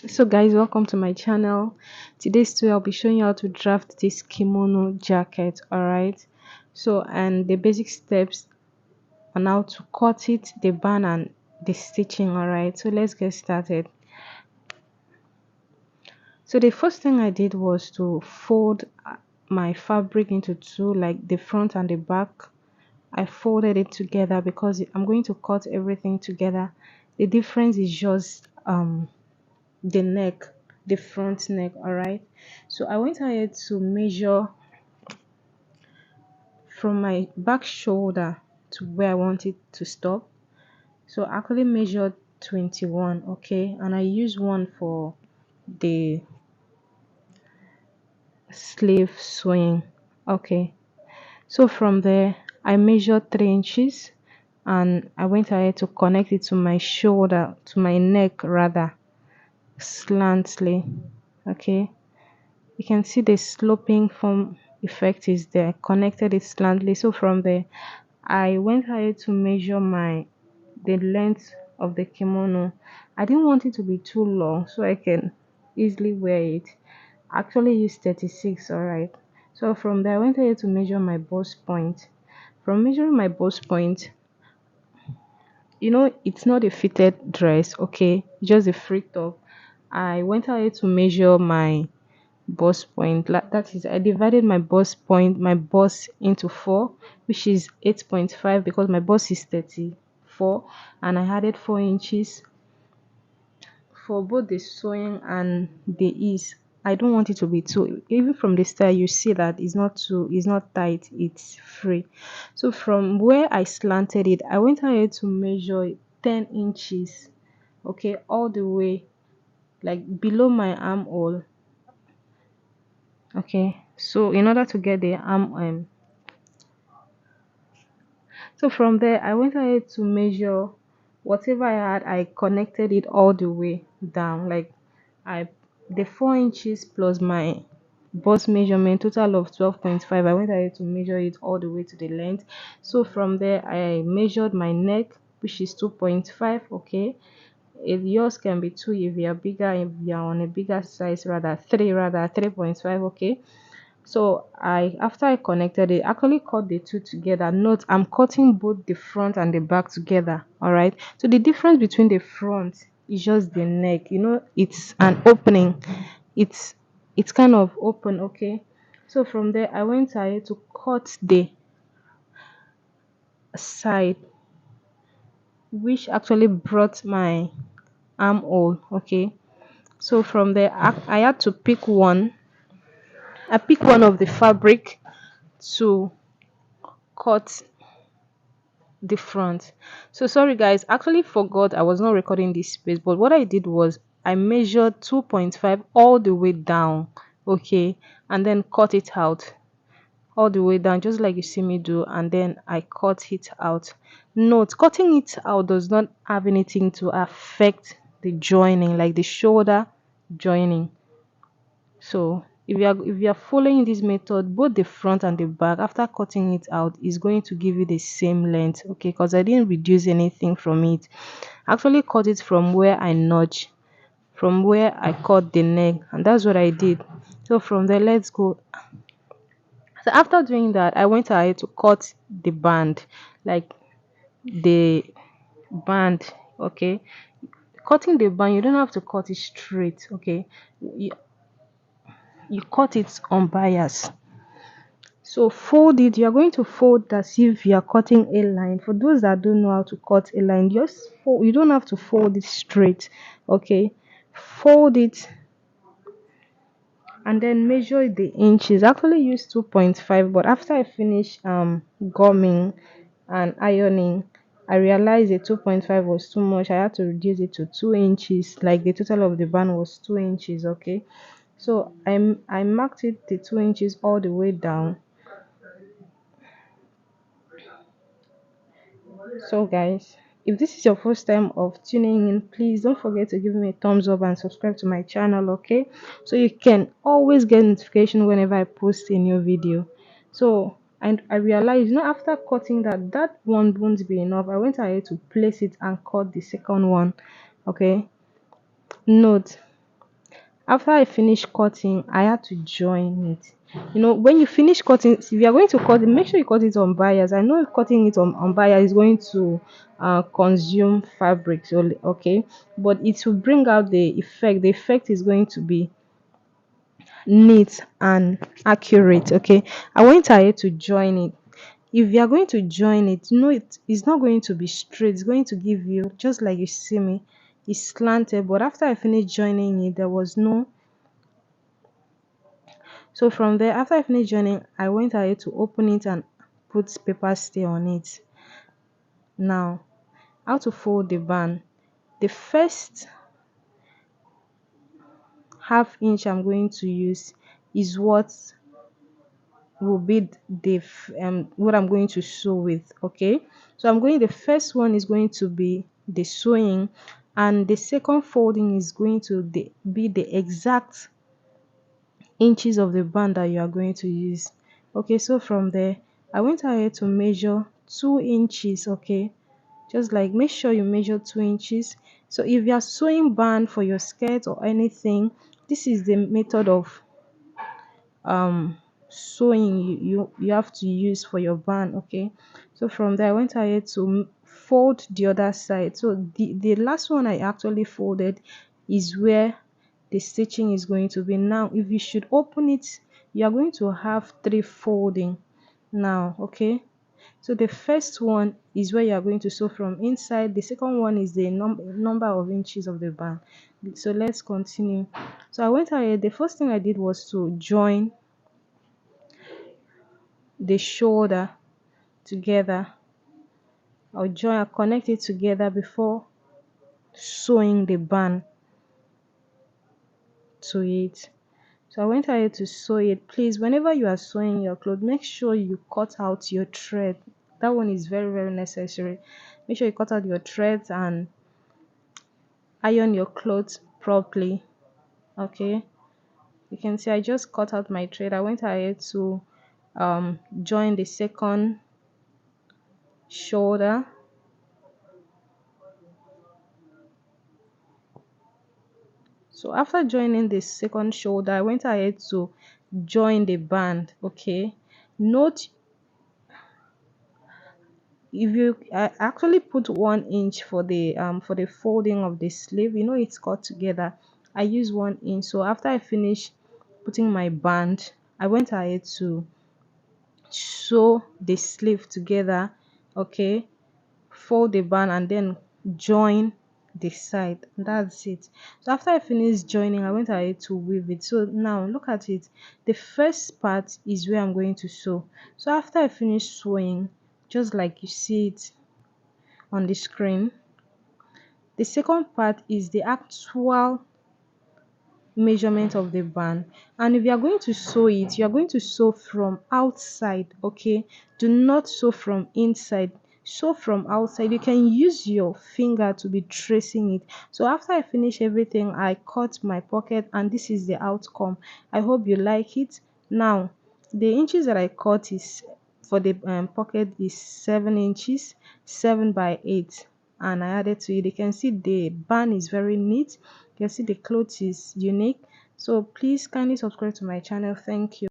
So guys, welcome to my channel. Today's tutorial I'll be showing you how to draft this kimono jacket. All right, so and the basic steps on how to cut it, the band and the stitching. All right, so let's get started. So the first thing I did was to fold my fabric into two, like the front and the back. I folded it together because I'm going to cut everything together. The difference is just the neck, the front neck. All right, so I went ahead to measure from my back shoulder to where I want it to stop. So I actually measured 21. Okay, and I used one for the sleeve sewing. Okay, so from there I measured 3 inches and I went ahead to connect it to my shoulder, to my neck rather, slantly. Okay, you can see the sloping form effect is there, connected it slantly. So from there I went ahead to measure the length of the kimono. I didn't want it to be too long so I can easily wear it. I actually used 36. All right, so from there I went ahead to measure my bust point. From measuring my bust point, it's not a fitted dress, okay, just a free top. I went ahead to measure my bust point. That is, I divided my bust point, my bust into four, which is 8.5 because my bust is 34, and I added 4 inches for both the sewing and the ease. I don't want it to be too, even from the style you see that it's not tight, it's free. So from where I slanted it, I went ahead to measure 10 inches, okay, all the way like below my armhole. Okay, so in order to get the arm so from there I went ahead to measure whatever I had. I connected it all the way down, like I the 4 inches plus my bust measurement, total of 12.5. I went ahead to measure it all the way to the length. So from there I measured my neck, which is 2.5. Okay, if yours can be 2 if you're bigger, if you're on a bigger size, rather 3, rather 3.5. Okay, so after I connected it, actually cut the two together. Note I'm cutting both the front and the back together. All right, so the difference between the front is just the neck. It's an opening, it's it's kind of open. Okay, so from there I went ahead to cut the side, which actually brought my armhole. Okay, so from there I had to pick one. I pick one of the fabric to cut the front. So sorry guys, actually forgot I was not recording this space, but what I did was I measured 2.5 all the way down. Okay, and then cut it out all the way down, just like you see me do, and then I cut it out. Note, cutting it out does not have anything to affect the joining, like the shoulder joining. So if you are following this method, both the front and the back, after cutting it out, is going to give you the same length. Okay, because I didn't reduce anything from it. I actually cut it from where I notch, from where I cut the neck, and that's what I did. So from there, let's go. So after doing that, I went ahead to cut the band, like the band. Okay, cutting the band, you don't have to cut it straight. Okay, you cut it on bias. So fold it. You are going to fold as if you are cutting a line. For those that don't know how to cut a line, just fold. You don't have to fold it straight. Okay, fold it and then measure the inches. I actually use 2.5, but after I finish gumming and ironing, I realized the 2.5 was too much. I had to reduce it to 2 inches. Like the total of the band was 2 inches. Okay, so I marked it the 2 inches all the way down. So guys, if this is your first time of tuning in, please don't forget to give me a thumbs up and subscribe to my channel. Okay, so you can always get notification whenever I post a new video. So, and I realized, after cutting that one won't be enough. I went ahead to place it and cut the second one. Okay, note, After I finished cutting, I had to join it. When you finish cutting, if you are going to cut it, make sure you cut it on bias. I know cutting it on bias is going to consume fabric, so okay, but it will bring out the effect. The effect is going to be neat and accurate. Okay, I went ahead to join it. If you are going to join it, it is not going to be straight. It's going to give you just like you see me. It's slanted, but after I finished joining it, there was no. So from there, after I finished joining, I went ahead to open it and put paper stay on it. Now, how to fold the band? The first half inch I'm going to use is will be what I'm going to sew with. Okay, so the first one is going to be the sewing, and the second folding is going to be the exact inches of the band that you are going to use. Okay, so from there I went ahead to measure 2 inches. Okay, just like make sure you measure 2 inches. So if you are sewing band for your skirt or anything, this is the method of um sewing you have to use for your band. Okay, so from there I went ahead to fold the other side. So the last one I actually folded is where the stitching is going to be. Now if you should open it, you are going to have three folding now. Okay, so the first one is where you are going to sew from inside. The second one is the number of inches of the band. So let's continue. So I went ahead, the first thing I did was to join the shoulder together. I'll connect it together before sewing the band to it. So I went ahead to sew it. Please, whenever you are sewing your clothes, make sure you cut out your thread. That one is very, very necessary. Make sure you cut out your threads and iron your clothes properly. Okay, you can see I just cut out my thread. I went ahead to join the second shoulder. So after joining the second shoulder, I went ahead to join the band. Okay, note, if you actually put 1 inch for the folding of the sleeve, it's cut together. I use 1 inch. So after I finished putting my band, I went ahead to sew the sleeve together. Okay, fold the band and then join the side. That's it. So after I finished joining, I went ahead to weave it. So now look at it. The first part is where I'm going to sew. So after I finish sewing, just like you see it on the screen, the second part is the actual measurement of the band. And if you are going to sew it, you are going to sew from outside. Okay, do not sew from inside, sew from outside. You can use your finger to be tracing it. So after I finish everything, I cut my pocket and this is the outcome. I hope you like it. Now the inches that I cut is for the pocket is 7 inches, 7 by 8, and I added to it. You can see the band is very neat. You can see the clothes is unique. So please kindly subscribe to my channel. Thank you.